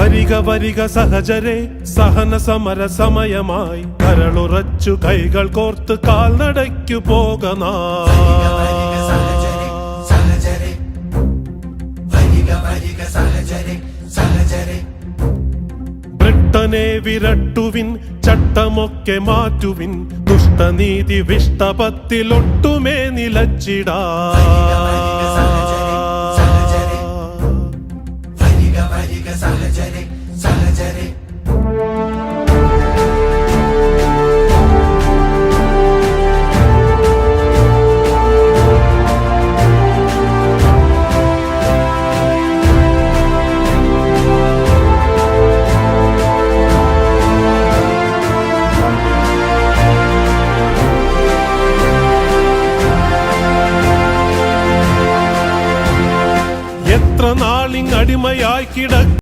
വരിക വരിക സഹചരെ, സഹന സമര സമയമായി കരളുറച്ചു കൈകൾ കോർത്ത് കാൽനടയ്ക്കു പോകനാ. ബ്രിട്ടനെ വിരട്ടുവിൻ, ചട്ടമൊക്കെ മാറ്റുവിൻ, ദുഷ്ടനീതി വിഷ്ടപത്തിലൊട്ടുമേ നിലച്ചിടാ. എത്ര നാളിങ് അടിമയായി കിട